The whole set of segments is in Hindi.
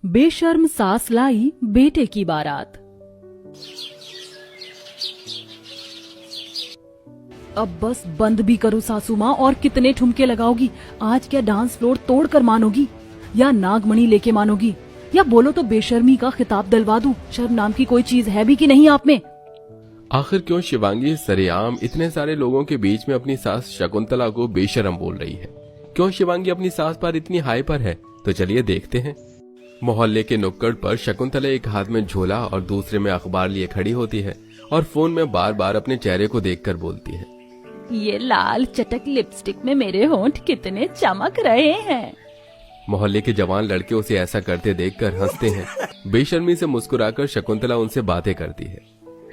बेशर्म सास लाई बेटे की बारात। अब बस बंद भी करो सासू माँ, और कितने ठुमके लगाओगी? आज क्या डांस फ्लोर तोड़ कर मानोगी, या नागमणि लेके मानोगी, या बोलो तो बेशर्मी का खिताब दिलवा दूं? शर्म नाम की कोई चीज है भी कि नहीं आप में? आखिर क्यों शिवांगी सरेआम इतने सारे लोगों के बीच में अपनी सास शकुंतला को बेशर्म बोल रही है? क्यों शिवांगी अपनी सास पर इतनी हाई पर है? तो चलिए देखते हैं। मोहल्ले के नुक्कड़ पर शकुंतला एक हाथ में झोला और दूसरे में अखबार लिए खड़ी होती है और फोन में बार बार अपने चेहरे को देखकर बोलती है, ये लाल चटक लिपस्टिक में मेरे होंठ कितने चमक रहे हैं। मोहल्ले के जवान लड़के उसे ऐसा करते देखकर हंसते हैं। बेशर्मी से मुस्कुराकर शकुंतला उनसे बातें करती है।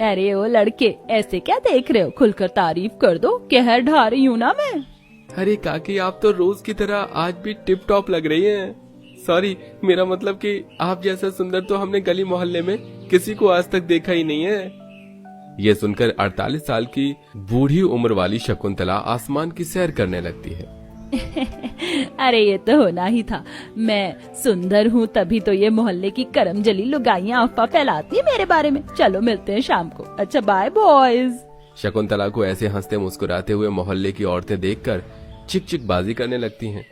अरे ओ लड़के, ऐसे क्या देख रहे हो? खुलकर तारीफ कर दो, कहर ढा रही हूँ ना मैं। अरे काकी, आप तो रोज की तरह आज भी टिप टॉप लग रही हैं। सॉरी, मेरा मतलब कि आप जैसा सुंदर तो हमने गली मोहल्ले में किसी को आज तक देखा ही नहीं है। ये सुनकर 48 साल की बूढ़ी उम्र वाली शकुंतला आसमान की सैर करने लगती है। अरे ये तो होना ही था, मैं सुंदर हूँ तभी तो ये मोहल्ले की करमजली लुगाइयाँ अफवाह फैलाती है मेरे बारे में। चलो मिलते हैं शाम को। अच्छा बाय बॉयज। शकुंतला को ऐसे हंसते मुस्कुराते हुए मोहल्ले की औरतें देखकर चिक चिक बाजी करने लगती हैं।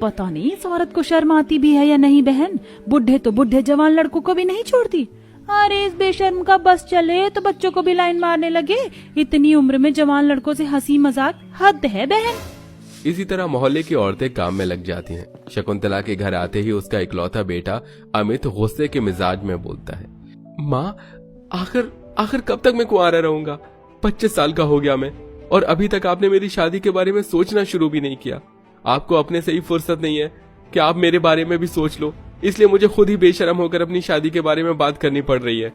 पता नहीं इस औरत को शर्म आती भी है या नहीं बहन। बुढ़े तो बुढ़े, जवान लड़कों को भी नहीं छोड़ती। अरे इस बेशर्म का बस चले तो बच्चों को भी लाइन मारने लगे। इतनी उम्र में जवान लड़कों से हंसी मजाक, हद है बहन। इसी तरह मोहल्ले की औरतें काम में लग जाती हैं। शकुंतला के घर आते ही उसका इकलौता बेटा अमित गुस्से के मिजाज में बोलता है, माँ आखिर कब तक मैं कुंवारा रहूंगा? 25 साल का हो गया मैं, और अभी तक आपने मेरी शादी के बारे में सोचना शुरू भी नहीं किया। आपको अपने से ही फुर्सत नहीं है कि आप मेरे बारे में भी सोच लो, इसलिए मुझे खुद ही बेशर्म होकर अपनी शादी के बारे में बात करनी पड़ रही है।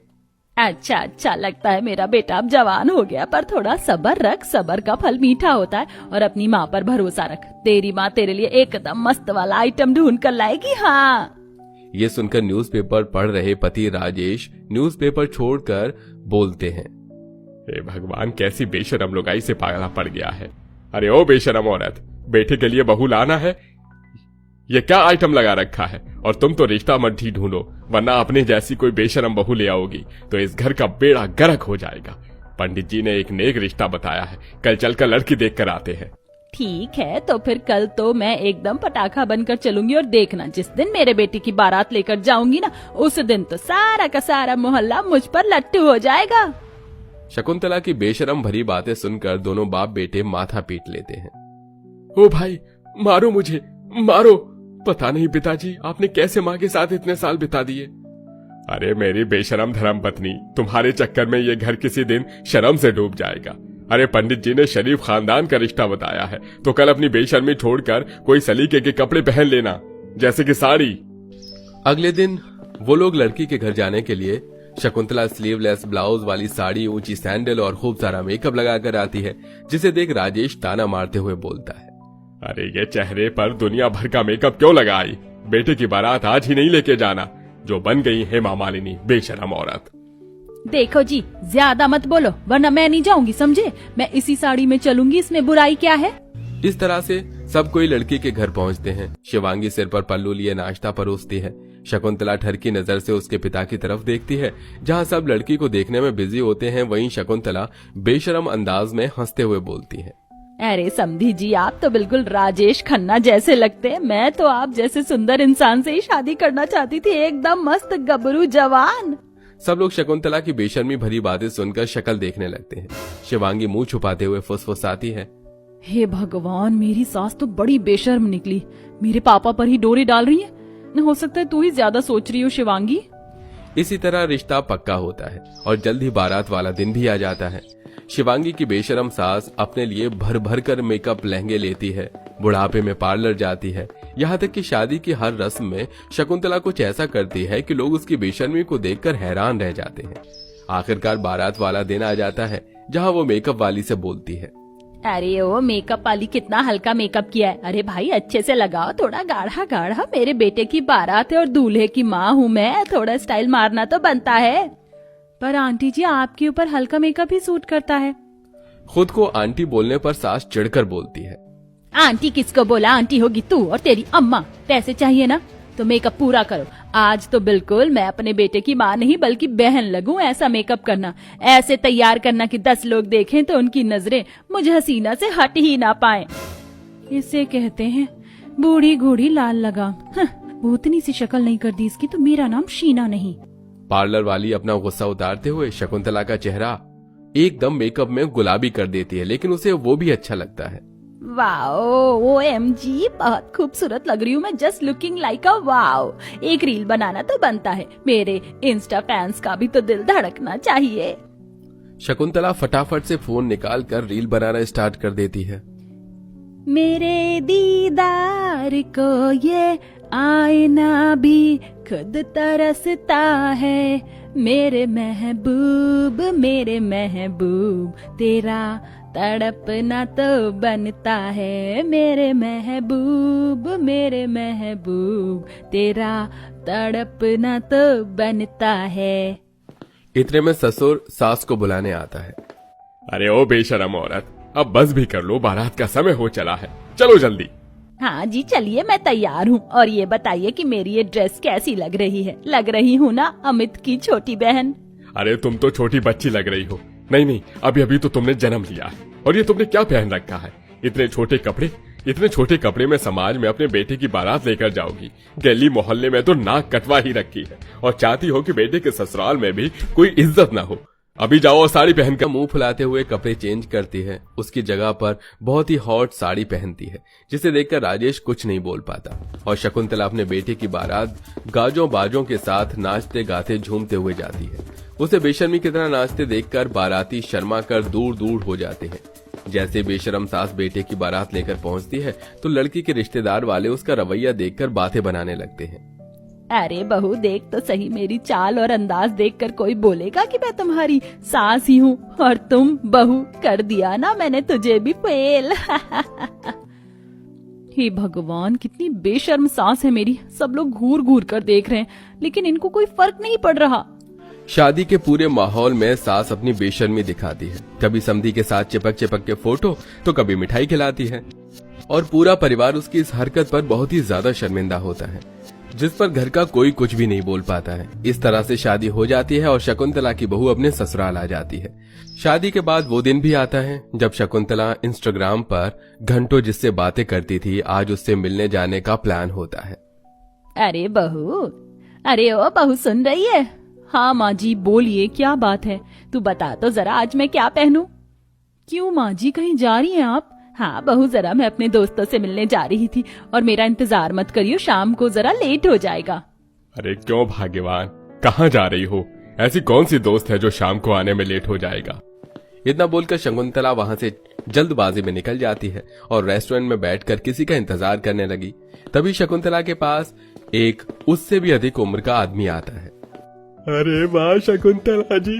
अच्छा लगता है मेरा बेटा अब जवान हो गया, पर थोड़ा सब्र रख, सब्र का फल मीठा होता है। और अपनी माँ पर भरोसा रख, तेरी माँ तेरे लिए एकदम मस्त वाला आइटम ढूंढ कर लाएगी। हाँ। ये सुनकर न्यूज़पेपर पढ़ रहे पति राजेश न्यूज़पेपर छोड़कर बोलते हैं, हे भगवान, कैसी बेशरम लुगाई से पागला पड़ गया है। अरे ओ बेशरम औरत, बेटे के लिए बहू लाना है, ये क्या आइटम लगा रखा है? और तुम तो रिश्ता मत ही ढूंढो, वरना अपने जैसी कोई बेशरम बहू ले आओगी तो इस घर का बेड़ा गर्क हो जाएगा। पंडित जी ने एक नेक रिश्ता बताया है, कल चलकर लड़की देख कर आते हैं। ठीक है, तो फिर कल तो मैं एकदम पटाखा बनकर चलूंगी, और देखना जिस दिन मेरे बेटे की बारात लेकर जाऊंगी ना, उस दिन तो सारा का सारा मोहल्ला मुझ पर लट्टू हो जाएगा। शकुंतला की बेशरम भरी बातें सुनकर दोनों बाप बेटे माथा पीट लेते हैं। ओ भाई, मारो मुझे, मारो। पता नहीं पिताजी, आपने कैसे माँ के साथ इतने साल बिता दिए। अरे मेरी बेशरम धर्म पत्नी, तुम्हारे चक्कर में ये घर किसी दिन शर्म से डूब जाएगा। अरे पंडित जी ने शरीफ खानदान का रिश्ता बताया है, तो कल अपनी बेशर्मी छोड़कर कोई सलीके के कपड़े पहन लेना, जैसे कि साड़ी। अगले दिन वो लोग लड़की के घर जाने के लिए शकुंतला स्लीवलेस ब्लाउज वाली साड़ी, ऊंची सैंडल और खूब सारा मेकअप लगाकर आती है, जिसे देख राजेश ताना मारते हुए बोलता है, अरे ये चेहरे पर दुनिया भर का मेकअप क्यों लगाई? बेटे की बारात आज ही नहीं लेके जाना, जो बन गई हेमा मालिनी बेशरम औरत। देखो जी, ज्यादा मत बोलो वरना मैं नहीं जाऊंगी, समझे? मैं इसी साड़ी में चलूंगी, इसमें बुराई क्या है? इस तरह से सब कोई लड़की के घर पहुंचते हैं। शिवांगी सिर पर पल्लू लिए नाश्ता परोसती है। शकुंतला ठरकी नजर से उसके पिता की तरफ देखती है। जहां सब लड़की को देखने में बिजी होते हैं, वहीं शकुंतला बेशरम अंदाज में हंसते हुए बोलती है, अरे समधी जी, आप तो बिल्कुल राजेश खन्ना जैसे लगते हैं। मैं तो आप जैसे सुंदर इंसान से ही शादी करना चाहती थी, एकदम मस्त गबरू जवान। सब लोग शकुंतला की बेशर्मी भरी बातें सुनकर शक्ल देखने लगते हैं। शिवांगी मुंह छुपाते हुए फुसफुसाती है, हे भगवान, मेरी सास तो बड़ी बेशर्म निकली, मेरे पापा पर ही डोरी डाल रही है। हो सकता है तू ही ज्यादा सोच रही हो शिवांगी। इसी तरह रिश्ता पक्का होता है और जल्द ही बारात वाला दिन भी आ जाता है। शिवांगी की बेशरम सास अपने लिए भर भर कर मेकअप लहंगे लेती है, बुढ़ापे में पार्लर जाती है, यहाँ तक कि शादी की हर रस्म में शकुंतला कुछ ऐसा करती है कि लोग उसकी बेशर्मी को देखकर हैरान रह जाते हैं। आखिरकार बारात वाला दिन आ जाता है, जहाँ वो मेकअप वाली से बोलती है, अरे ओ मेकअप वाली, कितना हल्का मेकअप किया है। अरे भाई अच्छे से लगाओ, थोड़ा गाढ़ा गाढ़ा, मेरे बेटे की बारात है और दूल्हे की माँ हूँ मैं, थोड़ा स्टाइल मारना तो बनता है। पर आंटी जी, आपके ऊपर हल्का मेकअप ही सूट करता है। खुद को आंटी बोलने पर सास चिढ़कर बोलती है, आंटी किसको बोला? आंटी होगी तू और तेरी अम्मा। पैसे चाहिए ना, तो मेकअप पूरा करो। आज तो बिल्कुल मैं अपने बेटे की माँ नहीं बल्कि बहन लगूं। ऐसा मेकअप करना, ऐसे तैयार करना कि 10 लोग देखें तो उनकी नजरें मुझे हसीना से हट ही ना पाएं। इसे कहते हैं बूढ़ी घोड़ी लाल लगाम। भूतनी सी शक्ल नहीं कर दी इसकी तो मेरा नाम शीना नहीं। पार्लर वाली अपना गुस्सा उतारते हुए शकुंतला का चेहरा एकदम मेकअप में गुलाबी कर देती है, लेकिन उसे वो भी अच्छा लगता है। वाओ, OMG, बहुत खूबसूरत लग रही हूँ मैं। Just looking like a wow. एक रील बनाना तो बनता है, मेरे इंस्टा फैंस का भी तो दिल धड़कना चाहिए। शकुंतला फटाफट से फोन निकाल कर रील बनाना स्टार्ट कर देती है। मेरे दीदार को ये आईना भी खुद तरसता है। मेरे महबूब तेरा तड़पना तो बनता है। मेरे महबूब तेरा तड़पना तो बनता है। इतने में ससुर सास को बुलाने आता है। अरे ओ बेशरम औरत, अब बस भी कर लो, बारात का समय हो चला है, चलो जल्दी। हाँ जी चलिए, मैं तैयार हूँ। और ये बताइए कि मेरी ये ड्रेस कैसी लग रही है? लग रही हूँ ना अमित की छोटी बहन? अरे तुम तो छोटी बच्ची लग रही हो। नहीं, अभी तो तुमने जन्म लिया है। और ये तुमने क्या पहन रखा है? इतने छोटे कपड़े में समाज में अपने बेटे की बारात लेकर जाओगी। गली मोहल्ले में तो नाक कटवा ही रखी है और चाहती हो कि बेटे के ससुराल में भी कोई इज्जत ना हो। अभी जाओ और साड़ी पहनकर। मुंह फुलाते हुए कपड़े चेंज करती है। उसकी जगह पर बहुत ही हॉट साड़ी पहनती है, जिसे देखकर राजेश कुछ नहीं बोल पाता। और शकुंतला अपने बेटे की बारात गाजों बाजों के साथ नाचते गाते झूमते हुए जाती है। उसे बेशर्मी की तरह नाचते देखकर बाराती शर्मा कर दूर दूर हो जाते हैं। जैसे बेशरम सास बेटे की बारात लेकर पहुंचती है तो लड़की के रिश्तेदार वाले उसका रवैया देखकर बातें बनाने लगते हैं। अरे बहू देख तो सही, मेरी चाल और अंदाज देखकर कोई बोलेगा कि मैं तुम्हारी सास ही हूँ। और तुम बहू, कर दिया ना मैंने तुझे भी फेल। हे भगवान, कितनी बेशर्म सास है मेरी। सब लोग घूर घूर कर देख रहे हैं, लेकिन इनको कोई फर्क नहीं पड़ रहा। शादी के पूरे माहौल में सास अपनी बेशर्मी दिखाती है। कभी समधी के साथ चिपक चिपक के फोटो, तो कभी मिठाई खिलाती है। और पूरा परिवार उसकी इस हरकत पर बहुत ही ज्यादा शर्मिंदा होता है, जिस पर घर का कोई कुछ भी नहीं बोल पाता है। इस तरह से शादी हो जाती है और शकुंतला की बहू अपने ससुराल आ जाती है। शादी के बाद वो दिन भी आता है जब शकुंतला इंस्टाग्राम पर घंटों जिससे बातें करती थी, आज उससे मिलने जाने का प्लान होता है। अरे बहू, अरे ओ बहू, सुन रही है? हाँ माँ जी बोलिए, क्या बात है? तू बता तो जरा, आज मैं क्या पहनूं? क्यों माँ जी, कहीं जा रही हैं आप? हाँ बहू, जरा मैं अपने दोस्तों से मिलने जा रही थी और मेरा इंतजार मत करियो, शाम को जरा लेट हो जाएगा। अरे क्यों भाग्यवान, कहाँ जा रही हो? ऐसी कौन सी दोस्त है जो शाम को आने में लेट हो जाएगा? इतना बोलकर शकुंतला वहाँ से जल्दबाजी में निकल जाती है और रेस्टोरेंट में बैठकर किसी का इंतजार करने लगी। तभी शकुंतला के पास एक उससे भी अधिक उम्र का आदमी आता है। अरे वाह शकुंतला जी,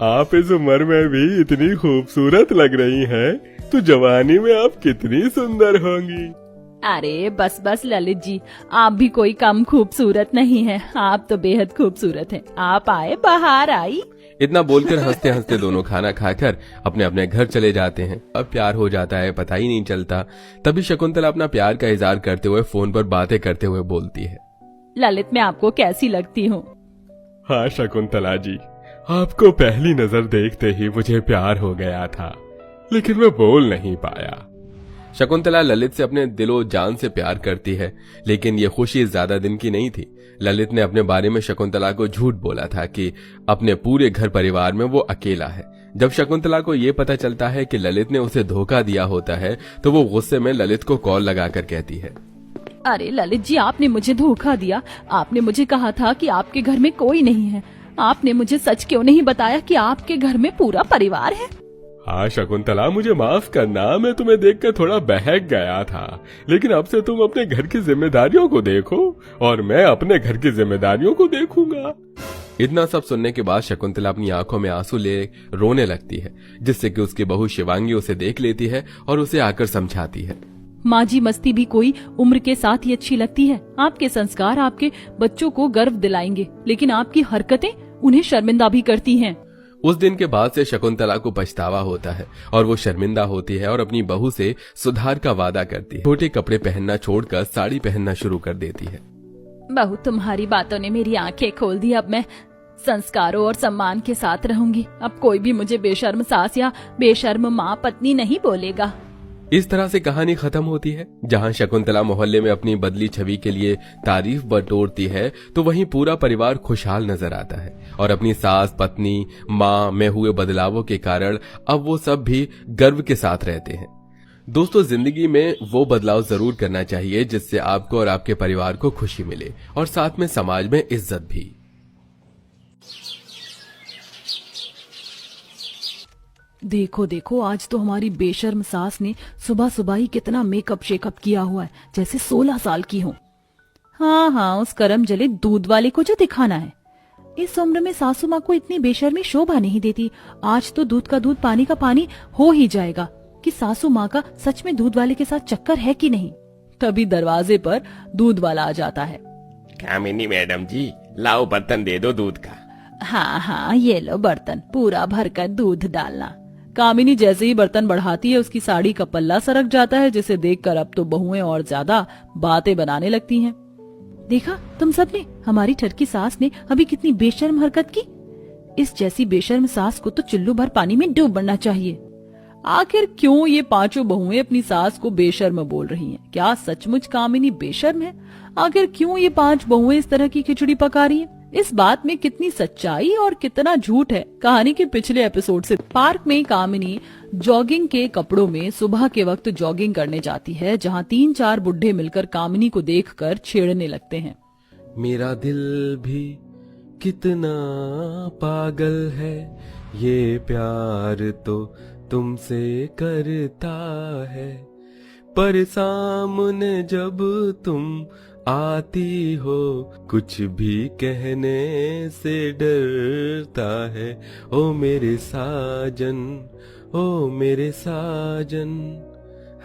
आप इस उम्र में भी इतनी खूबसूरत लग रही हैं, तो जवानी में आप कितनी सुंदर होंगी। अरे बस बस ललित जी, आप भी कोई कम खूबसूरत नहीं है, आप तो बेहद खूबसूरत हैं। आप आए, बाहर आई। इतना बोलकर हंसते हंसते दोनों खाना खाकर अपने अपने घर चले जाते हैं। अब प्यार हो जाता है, पता ही नहीं चलता। तभी शकुंतला अपना प्यार का इजहार करते हुए फोन पर बातें करते हुए बोलती है। ललित, मैं आपको कैसी लगती हूँ? हाँ शकुंतला जी, आपको पहली नजर देखते ही मुझे प्यार हो गया था, लेकिन मैं बोल नहीं पाया। शकुंतला ललित से अपने दिलो जान से प्यार करती है, लेकिन ये खुशी ज्यादा दिन की नहीं थी। ललित ने अपने बारे में शकुंतला को झूठ बोला था कि अपने पूरे घर परिवार में वो अकेला है। जब शकुंतला को ये पता चलता है कि ललित ने उसे धोखा दिया होता है, तो वो गुस्से में ललित को कॉल लगाकर कहती है, अरे ललित जी, आपने मुझे धोखा दिया। आपने मुझे कहा था कि आपके घर में कोई नहीं है। आपने मुझे सच क्यों नहीं बताया कि आपके घर में पूरा परिवार है? हाँ शकुंतला, मुझे माफ करना, मैं तुम्हें देखकर थोड़ा बहक गया था, लेकिन अब से तुम अपने घर की जिम्मेदारियों को देखो और मैं अपने घर की जिम्मेदारियों को देखूंगा। इतना सब सुनने के बाद शकुंतला अपनी आंखों में आंसू ले रोने लगती है, जिससे कि उसकी बहू शिवांगी उसे देख लेती है और उसे आकर समझाती है। माँ जी, मस्ती भी कोई उम्र के साथ ही अच्छी लगती है। आपके संस्कार आपके बच्चों को गर्व दिलाएंगे, लेकिन आपकी हरकतें उन्हें शर्मिंदा भी करती हैं। उस दिन के बाद से शकुंतला को पछतावा होता है और वो शर्मिंदा होती है और अपनी बहू से सुधार का वादा करती है। छोटे कपड़े पहनना छोड़कर साड़ी पहनना शुरू कर देती है। बहू, तुम्हारी बातों ने मेरी आंखें खोल दी। अब मैं संस्कारों और सम्मान के साथ रहूंगी। अब कोई भी मुझे बेशर्म सास या बेशर्म माँ पत्नी नहीं बोलेगा। इस तरह से कहानी खत्म होती है। जहां शकुंतला मोहल्ले में अपनी बदली छवि के लिए तारीफ बटोरती है, तो वहीं पूरा परिवार खुशहाल नजर आता है और अपनी सास, पत्नी, माँ में हुए बदलावों के कारण अब वो सब भी गर्व के साथ रहते हैं। दोस्तों, जिंदगी में वो बदलाव जरूर करना चाहिए जिससे आपको और आपके परिवार को खुशी मिले और साथ में समाज में इज्जत भी। देखो देखो, आज तो हमारी बेशर्म सास ने सुबह सुबह ही कितना मेकअप शेकअप किया हुआ है, जैसे 16 साल की हो। हाँ हाँ, उस करम जले दूध वाले को जो दिखाना है। इस उम्र में सासू माँ को इतनी बेशर्मी शोभा नहीं देती। आज तो दूध का दूध पानी का पानी हो ही जाएगा कि सासू माँ का सच में दूध वाले के साथ चक्कर है कि नहीं। तभी दरवाजे पर दूध वाला आ जाता है। कामिनी मैडम जी, लाओ बर्तन दे दो दूध का। हाँ हाँ, ये लो बर्तन, पूरा भरकर दूध डालना। कामिनी जैसे ही बर्तन बढ़ाती है, उसकी साड़ी का पल्ला सरक जाता है, जिसे देखकर अब तो बहुएं और ज्यादा बातें बनाने लगती हैं। देखा तुम सबने, हमारी ठरकी सास ने अभी कितनी बेशर्म हरकत की। इस जैसी बेशर्म सास को तो चुल्लू भर पानी में डूब मरना चाहिए। आखिर क्यों ये पांचों बहुएं अपनी सास को बेशर्म बोल रही हैं? क्या सचमुच कामिनी बेशर्म है? आखिर क्यों ये 5 बहुएं इस तरह की खिचड़ी पका रही हैं? इस बात में कितनी सच्चाई और कितना झूठ है, कहानी के पिछले एपिसोड से। पार्क में कामिनी जॉगिंग के कपड़ों में सुबह के वक्त जॉगिंग करने जाती है, जहां 3-4 बुढ़े मिलकर कामिनी को देखकर छेड़ने लगते हैं। मेरा दिल भी कितना पागल है, ये प्यार तो तुमसे करता है, पर सामने जब तुम आती हो कुछ भी कहने से डरता है। ओ मेरे साजन, ओ मेरे साजन।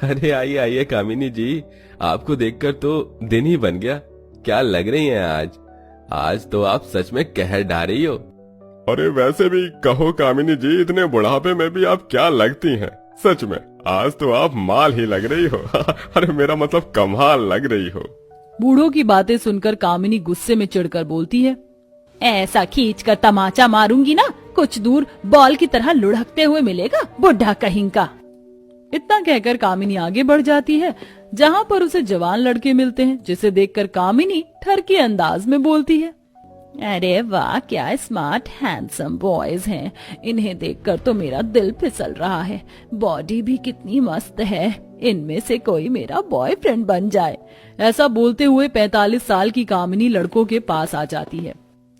अरे आइए आइए कामिनी जी, आपको देखकर तो दिन ही बन गया। क्या लग रही हैं आज तो आप सच में कहर ढा रही हो। अरे वैसे भी कहो कामिनी जी, इतने बुढ़ापे में भी आप क्या लगती हैं। सच में आज तो आप माल ही लग रही हो। अरे मेरा मतलब कमाल लग रही हो। बूढ़ों की बातें सुनकर कामिनी गुस्से में चिढ़कर बोलती है, ऐसा खींचकर तमाचा मारूंगी ना, कुछ दूर बॉल की तरह लुढ़कते हुए मिलेगा, बुढ़ा कहीं-का। इतना कहकर कामिनी आगे बढ़ जाती है, जहां पर उसे जवान लड़के मिलते हैं, जिसे देखकर कामिनी ठरकी अंदाज में बोलती है, अरे वाह, क्या स्मार्ट हैंडसम बॉयज हैं। इन्हें देखकर तो मेरा दिल फिसल रहा है। बॉडी भी कितनी मस्त है, इनमें से कोई मेरा बॉयफ्रेंड बन जाए। ऐसा बोलते हुए 45 साल की कामिनी लड़कों के पास आ जाती है।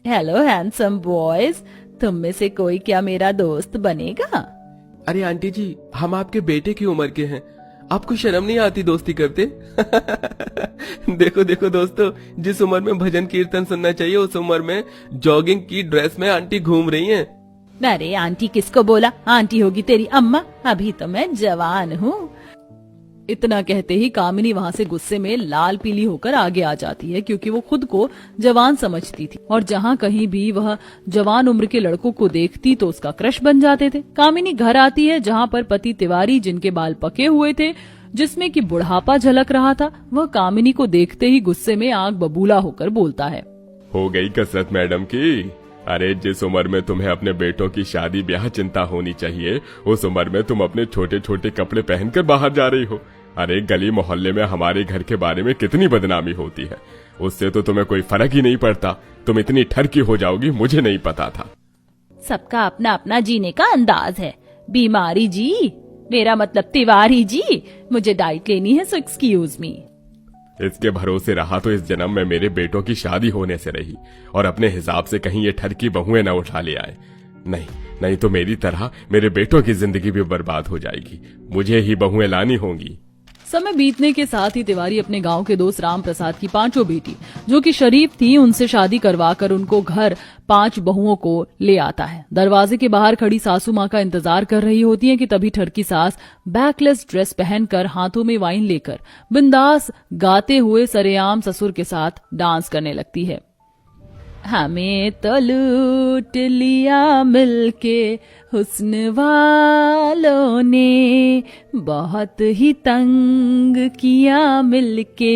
हेलो हैंडसम बॉयज, तुम में से कोई क्या मेरा दोस्त बनेगा? अरे आंटी जी, हम आपके बेटे की उम्र के हैं, आपको शर्म नहीं आती दोस्ती करते? देखो देखो दोस्तों, जिस उम्र में भजन कीर्तन सुनना चाहिए उस उम्र में जॉगिंग की ड्रेस में आंटी घूम रही हैं। अरे आंटी किसको बोला? आंटी होगी तेरी अम्मा, अभी तो मैं जवान हूँ। इतना कहते ही कामिनी वहाँ से गुस्से में लाल पीली होकर आगे आ जाती है, क्योंकि वो खुद को जवान समझती थी और जहाँ कहीं भी वह जवान उम्र के लड़कों को देखती तो उसका क्रश बन जाते थे। कामिनी घर आती है, जहाँ पर पति तिवारी, जिनके बाल पके हुए थे, जिसमें कि बुढ़ापा झलक रहा था, वह कामिनी को देखते ही गुस्से में आग बबूला होकर बोलता है, हो गई कसरत मैडम की। अरे जिस उम्र में तुम्हें अपने बेटों की शादी ब्याह चिंता होनी चाहिए, उस उम्र में तुम अपने छोटे छोटे कपड़े पहनकर बाहर जा रही हो। अरे गली मोहल्ले में हमारे घर के बारे में कितनी बदनामी होती है, उससे तो तुम्हें कोई फर्क ही नहीं पड़ता। तुम इतनी ठरकी हो जाओगी, मुझे नहीं पता था। सबका अपना अपना जीने का अंदाज है। बीमारी जी, मेरा मतलब तिवारी जी, मुझे डाइट लेनी है, सो एक्सक्यूज मी। इसके भरोसे रहा तो इस जन्म में मेरे बेटों की शादी होने से रही, और अपने हिसाब से कहीं ये ठरकी बहुएं न उठा ले आए। नहीं तो मेरी तरह मेरे बेटों की जिंदगी भी बर्बाद हो जाएगी। मुझे ही बहुएं लानी होंगी। समय बीतने के साथ ही तिवारी अपने गांव के दोस्त राम प्रसाद की 5 बेटी, जो कि शरीफ थी, उनसे शादी करवाकर उनको घर 5 बहुओं को ले आता है। दरवाजे के बाहर खड़ी सासू माँ का इंतजार कर रही होती है कि तभी ठरकी सास बैकलेस ड्रेस पहनकर, हाथों में वाइन लेकर, बिंदास गाते हुए सरेआम ससुर के साथ डांस करने लगती है। हमें तो लूट लिया मिलके हुस्न वालों ने, बहुत ही तंग किया मिलके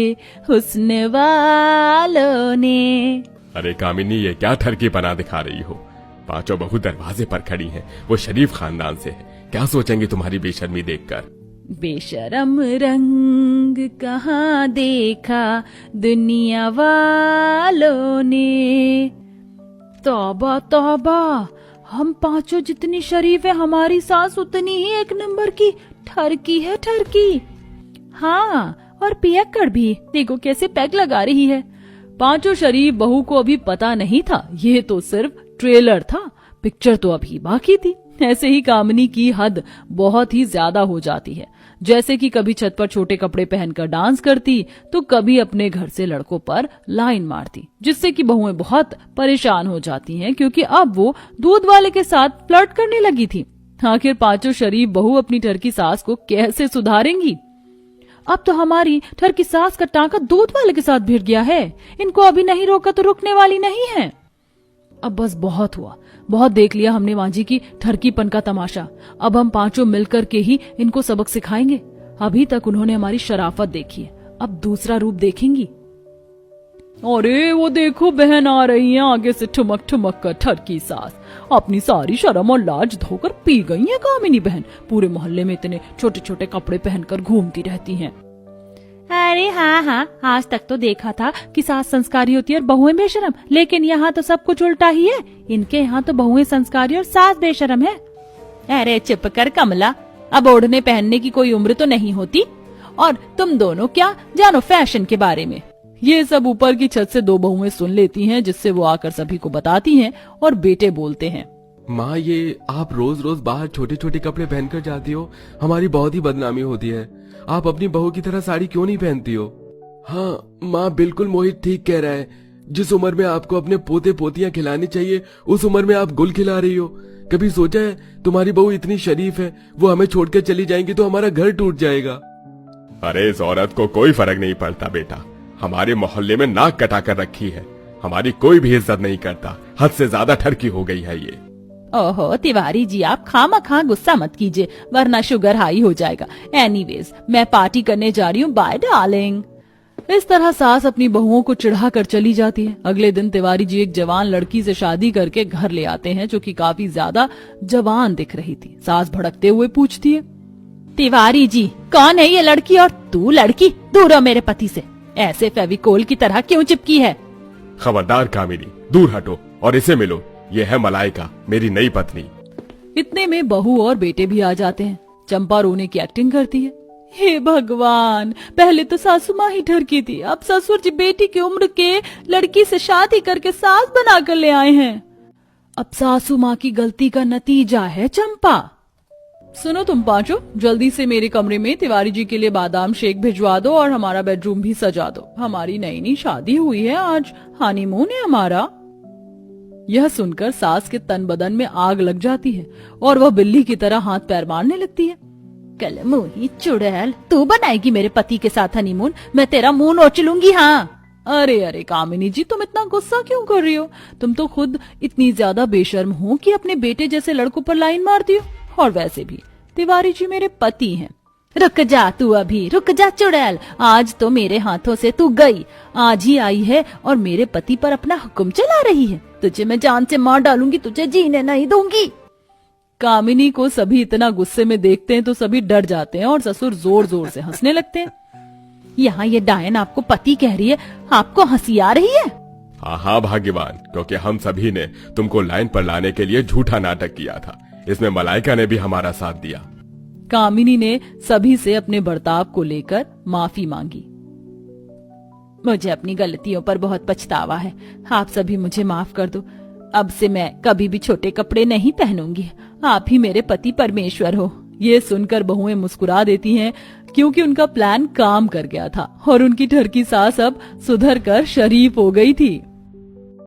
हुस्न वालों ने। अरे कामिनी, ये क्या ठरकी पना दिखा रही हो? पांचों बहू दरवाजे पर खड़ी हैं, वो शरीफ खानदान से है, क्या सोचेंगे तुम्हारी बेशर्मी देखकर? बेशरम रंग कहाँ देखा दुनिया वालों ने। तौबा तौबा, हम पांचों जितनी शरीफ है, हमारी सास उतनी ही एक नंबर की ठरकी है, ठरकी। हाँ, और पियक्कड़ भी, देखो कैसे पैक लगा रही है। पांचों शरीफ बहू को अभी पता नहीं था ये तो सिर्फ ट्रेलर था, पिक्चर तो अभी बाकी थी। ऐसे ही कामिनी की हद बहुत ही ज्यादा हो जाती है, जैसे कि कभी छत पर छोटे कपड़े पहनकर डांस करती तो कभी अपने घर से लड़कों पर लाइन मारती, जिससे कि बहुएं बहुत परेशान हो जाती हैं, क्योंकि अब वो दूध वाले के साथ फ्लर्ट करने लगी थी। आखिर पांचों शरीफ बहू अपनी ठरकी सास को कैसे सुधारेंगी? अब तो हमारी ठरकी सास का टांका दूध वाले के साथ भिड़ गया है, इनको अभी नहीं रोका तो रुकने वाली नहीं है। अब बस बहुत हुआ, बहुत देख लिया हमने मांझी की ठरकीपन का तमाशा। अब हम पांचों मिलकर के ही इनको सबक सिखाएंगे। अभी तक उन्होंने हमारी शराफत देखी है, अब दूसरा रूप देखेंगी। अरे वो देखो, बहन आ रही है आगे से ठुमक ठुमक कर ठरकी सास। अपनी सारी शर्म और लाज धोकर पी गई है कामिनी बहन, पूरे मोहल्ले में इतने छोटे छोटे कपड़े पहनकर घूमती रहती हैं। अरे हाँ हाँ, आज तक तो देखा था कि सास संस्कारी होती है और बहुएं बेशरम, लेकिन यहाँ तो सब कुछ उल्टा ही है। इनके यहाँ तो बहुएं संस्कारी और सास बेशरम है। अरे चुप कर कमला, अब ओढ़ने पहनने की कोई उम्र तो नहीं होती, और तुम दोनों क्या जानो फैशन के बारे में। ये सब ऊपर की छत से दो बहुएं सुन लेती हैं, जिससे वो आकर सभी को बताती हैं और बेटे बोलते हैं, माँ ये आप रोज रोज बाहर छोटे छोटे कपड़े पहनकर जाती हो, हमारी बहुत ही बदनामी होती है। आप अपनी बहू की तरह साड़ी क्यों नहीं पहनती हो? हाँ माँ, बिल्कुल मोहित ठीक कह रहा है। जिस उम्र में आपको अपने पोते पोतियां खिलानी चाहिए, उस उम्र में आप गुल खिला रही हो। कभी सोचा है तुम्हारी बहू इतनी शरीफ है, वो हमें छोड़कर चली जाएंगी तो हमारा घर टूट जाएगा। अरे इस औरत को कोई फर्क नहीं पड़ता बेटा, हमारे मोहल्ले में नाक कटा कर रखी है, हमारी कोई भी इज्जत नहीं करता, हद से ज्यादा ठरकी हो गई है ये। ओहो तिवारी जी, आप खामखा गुस्सा मत कीजिए, वरना शुगर हाई हो जाएगा। एनीवेज, मैं पार्टी करने जा रही हूँ, बाय डार्लिंग। इस तरह सास अपनी बहुओं को चिढ़ा कर चली जाती है। अगले दिन तिवारी जी एक जवान लड़की से शादी करके घर ले आते हैं, जो कि काफी ज्यादा जवान दिख रही थी। सास भड़कते हुए पूछती है, तिवारी जी कौन है ये लड़की, और तू लड़की दूर हो मेरे पति से, ऐसे फेविकोल की तरह क्यों चिपकी है? खबरदार कामिनी, दूर हटो और इसे मिलो, ये है मलाइका, मेरी नई पत्नी। इतने में बहू और बेटे भी आ जाते हैं। चंपा रोने की एक्टिंग करती है, हे भगवान, पहले तो सासू माँ ही ठरकी थी, अब ससुर जी बेटी की उम्र के लड़की से शादी करके सास बनाकर ले आए हैं। अब सासू माँ की गलती का नतीजा है चंपा। सुनो तुम पांचों, जल्दी से मेरे कमरे में तिवारी जी के लिए बादाम शेक भिजवा दो और हमारा बेडरूम भी सजा दो। हमारी नई नई शादी हुई है, आज हनीमून है हमारा। यह सुनकर सास के तन बदन में आग लग जाती है और वह बिल्ली की तरह हाथ पैर मारने लगती है। कल मुही चुड़ैल, तू बनाएगी मेरे पति के साथ हनीमून, मैं तेरा मुंह नोच लूंगी। हाँ अरे अरे कामिनी जी, तुम इतना गुस्सा क्यों कर रही हो? तुम तो खुद इतनी ज्यादा बेशर्म हो कि अपने बेटे जैसे लड़कों पर लाइन मारती हो। और वैसे भी तिवारी जी मेरे पति हैं। रुक जा तू, अभी रुक जा चुड़ैल, आज तो मेरे हाथों से तू गई। आज ही आई है और मेरे पति पर अपना हुक्म चला रही है। तुझे मैं जान से मार डालूंगी, तुझे जीने नहीं दूंगी। कामिनी को सभी इतना गुस्से में देखते हैं तो सभी डर जाते हैं और ससुर जोर जोर से हंसने लगते हैं। यहाँ ये डायन आपको पति कह रही है, आपको हंसी आ रही है? हाँ भाग्यवान, क्योंकि हम सभी ने तुमको लाइन पर लाने के लिए झूठा नाटक किया था, इसमें मलाइका ने भी हमारा साथ दिया। कामिनी ने सभी से अपने बर्ताव को लेकर माफी मांगी। मुझे अपनी गलतियों पर बहुत पछतावा है, आप सभी मुझे माफ कर दो। अब से मैं कभी भी छोटे कपड़े नहीं पहनूंगी, आप ही मेरे पति परमेश्वर हो। ये सुनकर बहुएं मुस्कुरा देती हैं, क्योंकि उनका प्लान काम कर गया था और उनकी ठरकी सास अब सुधर कर शरीफ हो गई थी।